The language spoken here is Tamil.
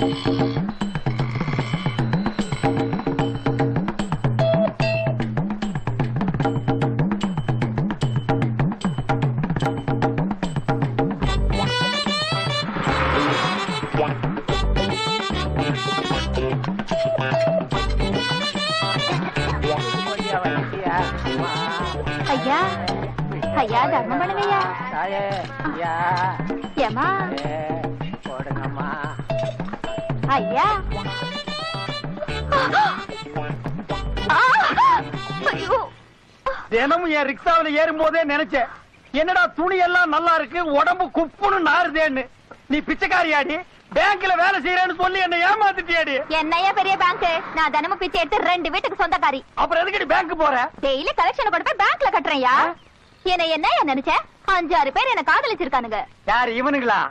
ஐயா ஐயா தர்மம் பண்ணுங்கய்யா. ஏமா போடுங்கம்மா. ஐயா ஐயோ தினமும் என் ரிக்ஷாவில ஏறும் போதே நினைச்சேன், என்னடா துணி எல்லாம் நல்லா இருக்கு, உடம்பு குப்புன்னு நாறுதேன்னு. நீ பிச்சைக்காரியாடி, பேங்க்ல வேலை செய்யறேன்னு சொல்லி என்ன ஏமாத்திட்டியாடி. என்னையா பெரிய பேங்க், நான் தினமும் பிச்சை எடுத்து 2 வீட்டுக்கு சொந்தக்காரி. அப்புறம் எதுக்கடி பேங்க் போற? டெய்லி கலெக்ஷன் கொண்டு போய் பேங்க்ல கட்டுறேன்யா. என்ன நினைச்ச? 5-6 பேர் என்ன காதலிச்சிருக்கானுங்க. யாரு இவனுங்களா?